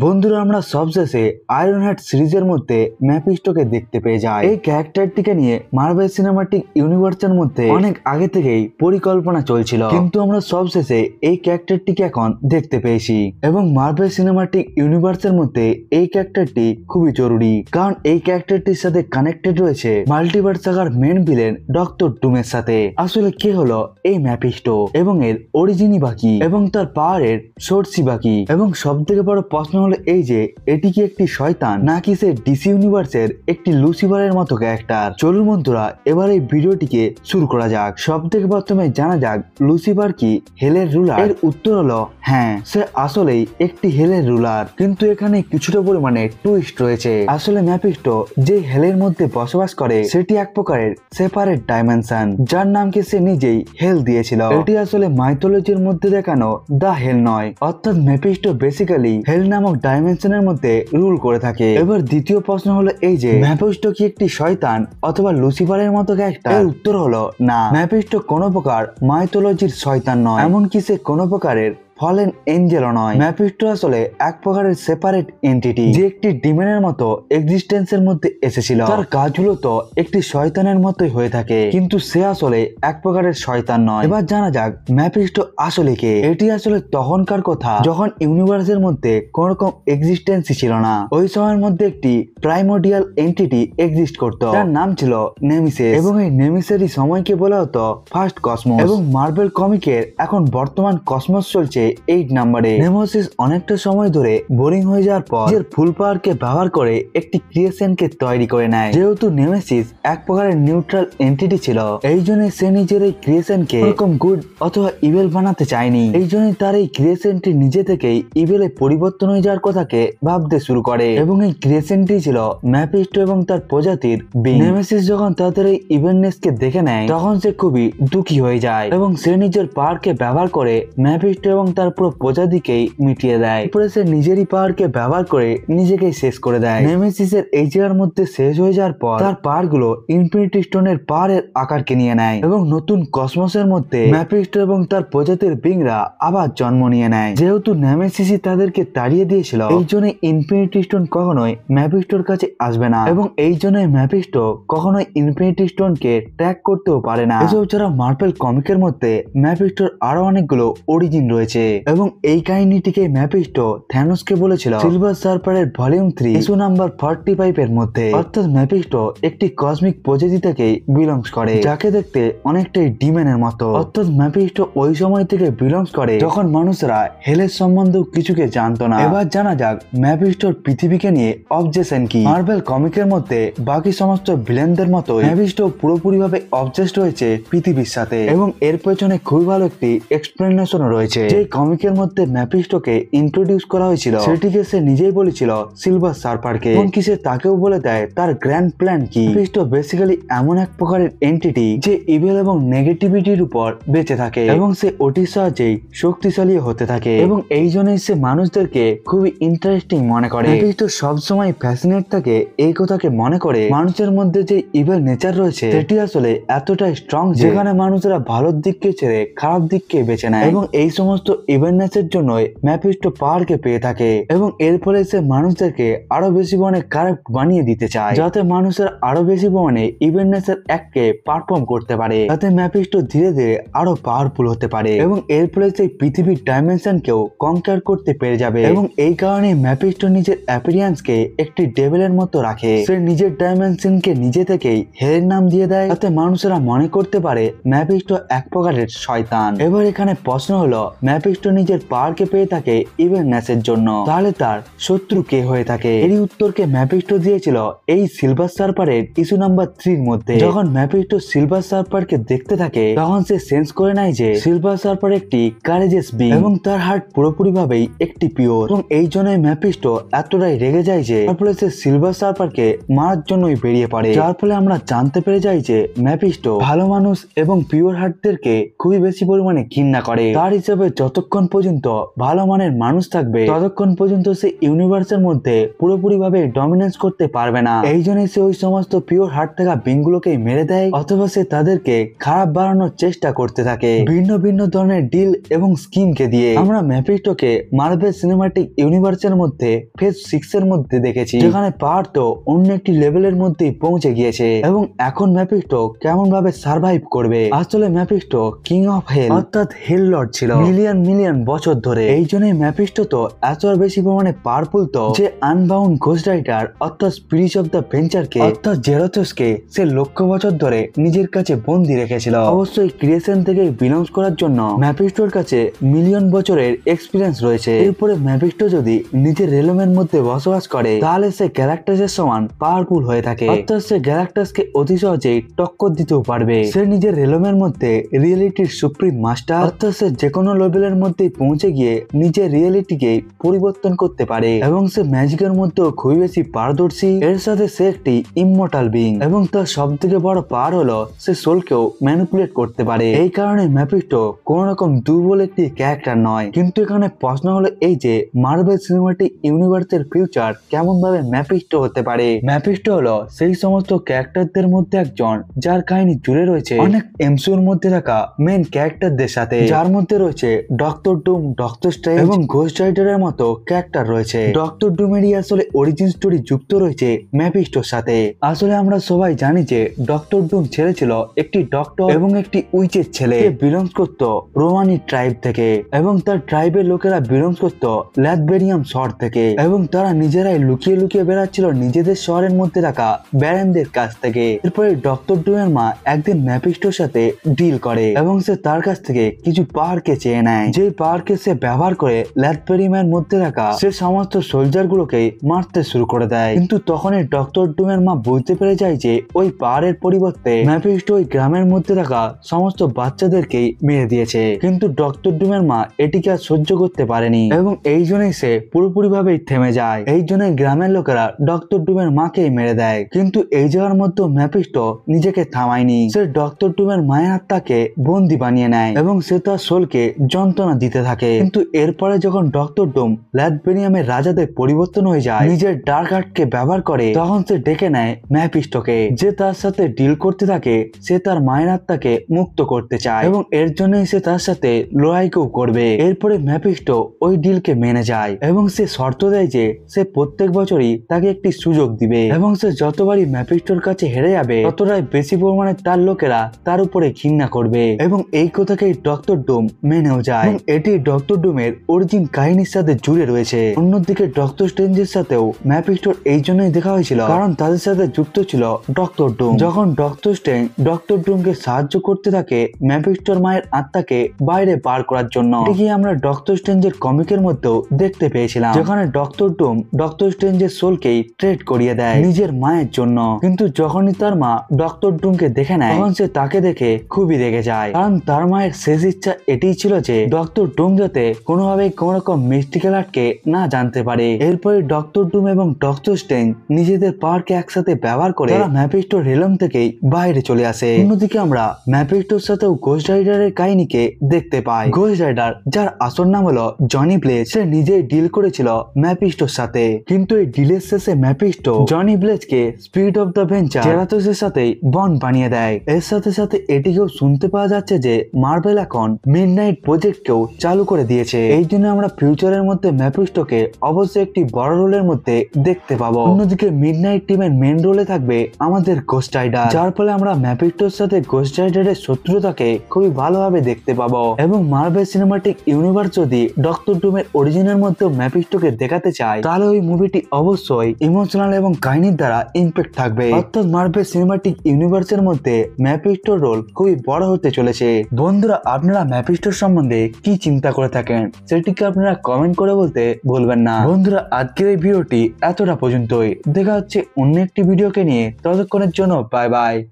বন্ধুরা আমরা সবশেষে আয়রনহার্ট সিরিজের মধ্যে ম্যাফিস্টোকে দেখতে পেয়ে যাই। এই ক্যারেক্টারটিকে নিয়ে মার্ভেল সিনেমাটিক ইউনিভার্সের মধ্যে অনেক আগে থেকেই পরিকল্পনা চলছিল, কিন্তু আমরা সবশেষে এই ক্যারেক্টারটিকে এখন দেখতে পেয়েছি এবং মার্ভেল সিনেমাটিক ইউনিভার্সের মধ্যে এই ক্যারেক্টারটি খুবই জরুরি, কারণ এই ক্যারেক্টারটির সাথে কানেক্টেড রয়েছে মাল্টিভার্স সাগার মেন ভিলেন ডক্টর ডুমের সাথে। আসলে কে হলো এই ম্যাফিস্টো এবং এর অরিজিনই বাকি এবং তার পাওয়ারের সোর্সই বাকি, এবং সব থেকে বড় প্রশ্ন হলো এই যে এটি কি একটি শয়তান নাকি সে ডিসি ইউনিভার্সের একটি লুসিফারের মতো ক্যারেক্টার। চলুন বন্ধুরা এবার এই ভিডিওটিকে শুরু করা যাক। সব থেকে প্রথমে জানা যাক লুসিফার কি হেলের রুলার। এর উত্তর হলো হ্যাঁ, সে আসলেই একটি হেলের রুলার, কিন্তু এখানে কিছুটা পরিমাণে টুইস্ট রয়েছে। আসলে ম্যাফিস্টো যে হেলের মধ্যে বসবাস করে সেটি এক প্রকারের সেপারেট ডাইমেনশন, যার নামকে সে নিজেই হেল দিয়েছিল। এটি আসলে মাইথোলজির মধ্যে দেখানো দা হেল নয়, অর্থাৎ ম্যাফিস্টো বেসিক্যালি হেল নামক ডাইমেনশনের মধ্যে রুল করে থাকে। এবার দ্বিতীয় প্রশ্ন হলো এই যে ম্যাফিস্টো কি একটি শয়তান অথবা লুসিফারের মতো ক্যারেক্টার। এর উত্তর হলো না, ম্যাফিস্টো কোনো প্রকার মাইথোলজির শয়তান নয়, এমনকি সে কোনো প্রকারের ফলেন এঞ্জেলও নয়। ম্যাফিস্টো আসলে এক প্রকারের সেপারেট এন্টিটি, যে একটি ডিমেনের মতো এক্সিস্টেন্সের মধ্যে এসেছিল। তার কাজগুলো তো একটি শয়তানের মতোই হয়ে থাকে, কিন্তু সে আসলে এক প্রকারের শয়তান নয়। এবার জানা যাক ম্যাফিস্টো আসলে কে। এটি আসলে তখনকার কথা যখন ইউনিভার্সের মধ্যে কোন রকম এক্সিস্টেন্সই ছিল না। ওই সময়ের মধ্যে একটি প্রাইমোডিয়াল এন্টিটি এক্সিস্ট করত, যার নাম ছিল নেমিসিস, এবং এই নেমিসেরই সময়কে বলা হতো ফার্স্ট কসমোস। এবং মার্ভেল কমিকের এখন বর্তমান কসমোস চলছে 8 নম্বরে। নেমেসিস অনেকটা সময় ধরে বোরিং হয়ে যাওয়ার পর নিজের ফুল পাওয়ারকে ব্যবহার করে একটি ক্রিয়েশনকে তৈরি করে নেয়। যেহেতু নেমেসিস এক প্রকারের নিউট্রাল এন্টিটি ছিল, এই জন্য সে নিজের এই ক্রিয়েশনকে এরকম গুড অথবা ইভেল বানাতে চায়নি। এই জন্য তার এই ক্রিয়েশনটি নিজে থেকেই ইভেলে পরিবর্তন হয়ে যাওয়ার কথাকে ভাবতে শুরু করে, এবং এই ক্রিয়েশনটি ছিল ম্যাফিস্টো এবং তার প্রজাতির বিং। নেমেসিস যখন তাদের এই ইভেলনেসকে দেখে নেয় তখন সে খুবই দুঃখী হয়ে যায় এবং সে নিজের পাওয়ারকে ব্যবহার করে ম্যাফিস্টো এবং তার পুরো প্রজাতিকেই মিটিয়ে দেয়। এরপরে সে নিজেরই পাওয়ারকে ব্যবহার করে নিজেকেই শেষ করে দেয়। নেমেসিসের এই জায়গার মধ্যে শেষ হয়ে যাওয়ার পর তার পাওয়ার গুলো ইনফিনিটি স্টোনের পাওয়ারের আকারকে নিয়ে নেয় এবং নতুন কসমোসের মধ্যে ম্যাফিস্টো এবং তার প্রজাতির বিংরা আবার জন্ম নিয়ে নেয়। যেহেতু নেমেসিসই তাদেরকে তাড়িয়ে দিয়েছিল, এই জন্য ইনফিনিটি স্টোন কখনোই ম্যাফিস্টোর কাছে আসবে না, এবং এই জন্য ম্যাফিস্টো কখনোই ইনফিনিটি স্টোনকে ট্র্যাক করতেও পারে না। এসব ছাড়া মার্ভেল কমিকের মধ্যে ম্যাফিস্টোর আরো অনেকগুলো অরিজিন রয়েছে, এবং এই কাহিনীটিকে ম্যাফিস্টো থ্যানোসকে বলেছিল সিলভার সার্ফারের ভলিউম 3 ইস্যু নাম্বার 45 এর মধ্যে। অর্থাৎ ম্যাফিস্টো একটি কসমিক প্রজাতি থেকে বিলংস করে, যাকে দেখতে অনেকটাই ডিমেনের মতো। অর্থাৎ ম্যাফিস্টো ওই সময় থেকে বিলংস করে যখন মানুষরা হেলের সম্বন্ধেও কিছুকে জানতো না। এবার জানা যাক ম্যাফিস্টোর পৃথিবীকে নিয়ে অবজেশন কি। মার্ভেল কমিকের মধ্যে বাকি সমস্ত ভিলেনদের মতো ম্যাফিস্টো পুরোপুরি ভাবে অবজেস্ট হয়েছে পৃথিবীর সাথে, এবং এর পেছনে খুবই ভালো একটি এক্সপ্লেনেশন রয়েছে। যে কমিকের মধ্যে ম্যাফিস্টোকে ইন্ট্রোডিউস করা হয়েছিল সেটিকে সে নিজেই বলেছিল সিলভার সার্ফারকে, এমনকি সে তাকেও বলে দেয় তার গ্র্যান্ড প্ল্যান কি। ম্যাফিস্টো বেসিক্যালি এমন এক প্রকারের এন্টিটি যে ইভিল এবং নেগেটিভিটির উপর বেঁচে থাকে, এবং সে ওটির সাহায্যেই শক্তিশালী হতে থাকে, এবং এই জন্যই সে মানুষদেরকে খুবই ইন্টারেস্টিং মনে করে। ম্যাফিস্টো সবসময় ফ্যাসিনেট থাকে এই কথাকে মনে করে মানুষের মধ্যে যে ইভিল নেচার রয়েছে সেটি আসলে এতটাই স্ট্রং যেখানে মানুষেরা ভালোর দিককে ছেড়ে খারাপ দিককে বেছে নেয়, এবং এই সমস্ত ইভেন্টনেসের জন্যই ম্যাফিস্টো পাওয়ারকে পেয়ে থাকে, এবং এর ফলে সে মানুষদেরকে আরো বেশি পরিমাণে কারেক্ট বানিয়ে দিতে চায়, যাতে মানুষের আরো বেশি পরিমাণে ইভেন্টনেসের এককে পারফর্ম করতে পারে, যাতে ম্যাফিস্টো ধীরে ধীরে আরো পাওয়ারফুল হতে পারে, এবং এর ফলে সেই পৃথিবীর ডাইমেনশনকেও কনকার করতে পেরে যাবে। এবং এই কারণে ম্যাফিস্টো নিজের অ্যাপিয়ারেন্সকে একটি ডেভিলের মতো রাখে। সে নিজের ডাইমেনশনকে নিজে থেকেই হেলের নাম দিয়ে দেয়, যাতে মানুষেরা মনে করতে পারে ম্যাফিস্টো এক প্রকারের শয়তান। এবার এখানে প্রশ্ন হলো ম্যাফিস্টো নিজের পাওয়ারকে পেয়ে থাকে ইভেন্টনেসের জন্য, তাহলে তার শত্রু কে হয়ে থাকে? এরই উত্তরকে ম্যাফিস্টো দিয়েছিল এই সিলভার সার্ফারের ইস্যু নাম্বার 3 এর মধ্যে। যখন ম্যাফিস্টো সিলভার সার্ফারকে দেখতে থাকে তখন সে সেন্স করে নেয় যে সিলভার সার্ফার একটি কারেজেস বিং, এবং তার হার্ট পুরোপুরি ভাবেই একটি পিওর, এবং এই জন্যই ম্যাফিস্টো এতটাই রেগে যায় যে তার ফলে সে সিলভার সার্ফারকে মারার জন্যই বেরিয়ে পড়ে, যার ফলে আমরা জানতে পেরে যাই যে ম্যাফিস্টো ভালো মানুষ এবং পিওর হার্টদেরকে খুবই বেশি পরিমাণে ঘৃণা করে। তার হিসেবে যত যতক্ষণ পর্যন্ত ভালো মানের মানুষ থাকবে ততক্ষণ পর্যন্ত সে ইউনিভার্সের মধ্যে পুরোপুরি ভাবে ডমিনেন্স করতে পারবে না। এই জন্যই সে ওই সমস্ত পিওর হার্ট থাকা বিংগুলোকে মেরে দেয় অথবা সে তাদেরকে খারাপ বানানোর চেষ্টা করতে থাকে ভিন্ন ভিন্ন ধরনের ডিল এবং স্কিমকে দিয়ে। আমরা ম্যাপিস্টোকে মার্ভেল সিনেমাটিক ইউনিভার্সের মধ্যে ফেজ 6 এর মধ্যে দেখেছি, যেখানে পাওয়ার তো অন্য একটি লেভেলের মধ্যেই পৌঁছে গিয়েছে এবং এখন ম্যাপিস্টো কেমন ভাবে সার্ভাইভ করবে। আসলে ম্যাপিস্টো কিং অফ হেল অর্থাৎ হেল লর্ড ছিল মিলিয়ন মিলিয়ন বছর ধরে। এই জন্যই ম্যাপিস্টো তো এত বেশি পরিমাণে পাওয়ারফুল তো যে আনবাউন্ড ঘোস্ট রাইডার অর্থাৎ স্পিরিট অফ দ্য ভেঞ্চারকে অর্থাৎ জেরাথসকে সে লক্ষ বছর ধরে নিজের কাছে বন্দি রেখেছিল। অবশ্যই ক্রিয়েশন থেকে বিলংস করার জন্য ম্যাপিস্টোর কাছে মিলিয়ন বছরের এক্সপিরিয়েন্স রয়েছে। এরপরে ম্যাপিস্টো যদি নিজের রেলমের মধ্যে বসবাস করে তাহলে সে গ্যালাক্টাসের সমান পাওয়ারফুল হয়ে থাকে, অর্থাৎ সে গ্যালাক্টাসকে অতি সহজেই টক্কর দিতেও পারবে। সে নিজের রেলমের মধ্যে রিয়েলিটির সুপ্রিম মাস্টার, অর্থাৎ সে যে কোনো লেভেলের মধ্যে পৌঁছে গিয়ে নিজের রিয়েলিটিকে পরিবর্তন করতে পারে এবং সে ম্যাজিকের মধ্যেও খুবই বেশি পারদর্শী। এর সাথে সে একটি ইমমর্টাল বিং এবং তার সব থেকে বড় পাওয়ার হলো সে সোলকেও ম্যানিপুলেট করতে পারে। এই কারণে ম্যাপিস্টো কোন রকম দুর্বল একটি ক্যারেক্টার নয়। কিন্তু এখানে প্রশ্ন হলো এই যে মার্ভেল সিনেমাটিক ইউনিভার্সের ফিউচার কেমন ভাবে ম্যাপিস্টো হতে পারে। ম্যাপিস্টো হলো সেই সমস্ত ক্যারেক্টারদের মধ্যে একজন যার কাহিনী জুড়ে রয়েছে অনেক এমসিউর মধ্যে থাকা মেইন ক্যারেক্টারদের সাথে, যার মধ্যে রয়েছে ডক্টর ডুম, ডক্টর স্ট্রেঞ্জ এবং ঘোস্ট রাইডারের মতো ক্যারেক্টার রয়েছে। ডক্টর ডুমেরই আসলে অরিজিন স্টোরি যুক্ত রয়েছে ম্যাপিস্টোর সাথে। আসলে আমরা সবাই জানি যে ডক্টর ডুম ছেলে ছিল একটি ডক্টর এবং একটি উইচের ছেলে, বিলংস করত রোমানি ট্রাইব থেকে এবং তার ট্রাইবের লোকেরা বিলংস করত ল্যাথবেরিয়াম শহর থেকে এবং তারা নিজেরাই লুকিয়ে লুকিয়ে বেড়াচ্ছিল নিজেদের শহরের মধ্যে থাকা ব্যারেনদের কাছ থেকে। এরপরে ডক্টর ডুমের মা একদিন ম্যাপিস্টোর সাথে ডিল করে এবং সে তার কাছ থেকে কিছু পাওয়ারকে চেয়ে নেয়, যে পাওয়ারকে সে ব্যবহার করে ল্যাথবেরিয়ামের মধ্যে থাকা সে সমস্ত সোলজার গুলোকে মারতে শুরু করে দেয়। কিন্তু তখনই ডক্টর ডুমের মা বুঝতে পেরে যায় যে ওই পাওয়ারের পরিবর্তে ম্যাপিস্টো ওই গ্রামের মধ্যে থাকা সমস্ত বাচ্চাদেরকেই মেরে দিয়েছে। কিন্তু ডক্টর ডুমের মা এটিকে আর সহ্য করতে পারেনি এবং এই জন্যই সে পুরোপুরি ভাবেই থেমে যায়। এই জন্যই গ্রামের লোকেরা ডক্টর ডুমের মাকেই মেরে দেয়। কিন্তু এই জায়গার মধ্যে ম্যাপিস্টো নিজেকে থামায়নি, সে ডক্টর ডুমের মায়ের আত্মাকে বন্দি বানিয়ে নেয় এবং সে তার সোলকে যন্ত্রণা দিতে থাকে। কিন্তু এরপরে যখন ডক্টর ডুম ল্যাথবেরিয়ামের রাজাদের পরিবর্তন হয়ে যায়, নিজের ডার্ক আর্টকে ব্যবহার করে, তখন সে ডেকে নেয় ম্যাপিস্টোকে, যে তার সাথে ডিল করতে থাকে। সে তার মায়ের আত্মাকে মুক্ত করতে চায় এবং এর জন্যই সে তার সাথে লড়াইকেও করবে। এরপরে ম্যাপিস্টো ওই ডিলকে মেনে যায় এবং সে শর্ত দেয় যে সে প্রত্যেক বছরই তাকে একটি সুযোগ দিবে এবং সে যতবারই ম্যাপিস্টোর কাছে হেরে যাবে ততটাই বেশি পরিমাণে তার লোকেরা তার উপরে ঘৃণা করবে এবং এই কথাকেই ডক্টর ডুম মেনেও যায়। এটি ডক্টর ডুমের অরিজিন কাহিনীর সাথে জুড়ে রয়েছে। অন্যদিকে ডক্টর স্ট্রেঞ্জের সাথেও ম্যাপিস্টোর এই জন্যই দেখা হয়েছিল কারণ তাদের সাথে যুক্ত ছিল ডক্টর ডুম। যখন ডক্টর স্ট্রেঞ্জ ডক্টর ডুমকে সাহায্য করতে থাকে ম্যাপিস্টোর মায়ের আত্মাকে বাইরে বার করার জন্য, এটি আমরা ডক্টর স্ট্রেঞ্জের কমিকের মধ্যেও দেখতে পেয়েছিলাম, যেখানে ডক্টর ডুম ডক্টর স্ট্রেঞ্জের সোলকেই ট্রেড করিয়ে দেয় নিজের মায়ের জন্য। কিন্তু যখনই তার মা ডক্টর ডুমকে দেখে নেয় তখন সে তাকে দেখে খুবই রেগে যায়, কারণ তার মায়ের শেষ ইচ্ছা এটাই ছিল যে ডক্টর ডুম যাতে কোনোভাবেই কোন রকম মিস্টিক্যাল আর্টকে না জানতে পারে। এরপরে ডক্টর ডুম এবং ডক্টর স্ট্রেঞ্জ নিজেদের পাওয়ারকে একসাথে ব্যবহার করে তারা ম্যাপিস্টোর রেলম থেকেই বাইরে চলে আসে। অন্যদিকে আমরা ম্যাপিস্টোর সাথেও ঘোস্ট রাইডারের কাহিনীকে দেখতে পাই। ঘোস্ট রাইডার যার আসল নাম হলো জনি ব্লেজ, সে নিজেই ডিল করেছিল ম্যাপিস্টোর সাথে, কিন্তু এই ডিলের শেষে ম্যাপিস্টো জনি ব্লেজকে স্পিরিট অফ দ্য ভেঞ্চার জেরাথসের সাথেই বন্ড বানিয়ে দেয়। এর সাথে সাথে এটিকেও শুনতে পাওয়া যাচ্ছে যে মার্ভেল এখন মিডনাইট প্রজেক্টকেও চালু করে দিয়েছে। এই জন্য আমরা ফিউচারের মধ্যে ম্যাপিস্টোকে অবশ্যই একটি বড় রোলের মধ্যে দেখতে পাবো। অন্যদিকে মিডনাইট টিমের মেন রোলে থাকবে আমাদের ঘোস্ট রাইডার, যার ফলে আমরা ম্যাপিস্টোর সাথে ঘোস্ট রাইডারের শত্রুতাকে খুবই ভালোভাবে দেখতে পাবো। এবং মার্ভেল সিনেমাটিক ইউনিভার্স যদি ডক্টর ডুমের অরিজিনের মধ্যে ম্যাপিস্টোকে দেখাতে চায় তাহলে ওই মুভিটি অবশ্যই ইমোশনাল এবং কাহিনীর দ্বারা ইম্প্যাক্ট থাকবে, অর্থাৎ মার্ভেল সিনেমাটিক ইউনিভার্সের মধ্যে ম্যাপিস্টোর রোল খুবই বড় হতে চলেছে। বন্ধুরা, আপনারা ম্যাপিস্টোর সম্বন্ধে কি চিন্তা করে থাকেন সেটিকে আপনারা কমেন্ট করে বলতে ভুলবেন না। বন্ধুরা, আজকের এই ভিডিওটি এতটা পর্যন্তই। দেখা হচ্ছে অন্য একটি ভিডিওকে নিয়ে, ততক্ষণের জন্য বাই বাই।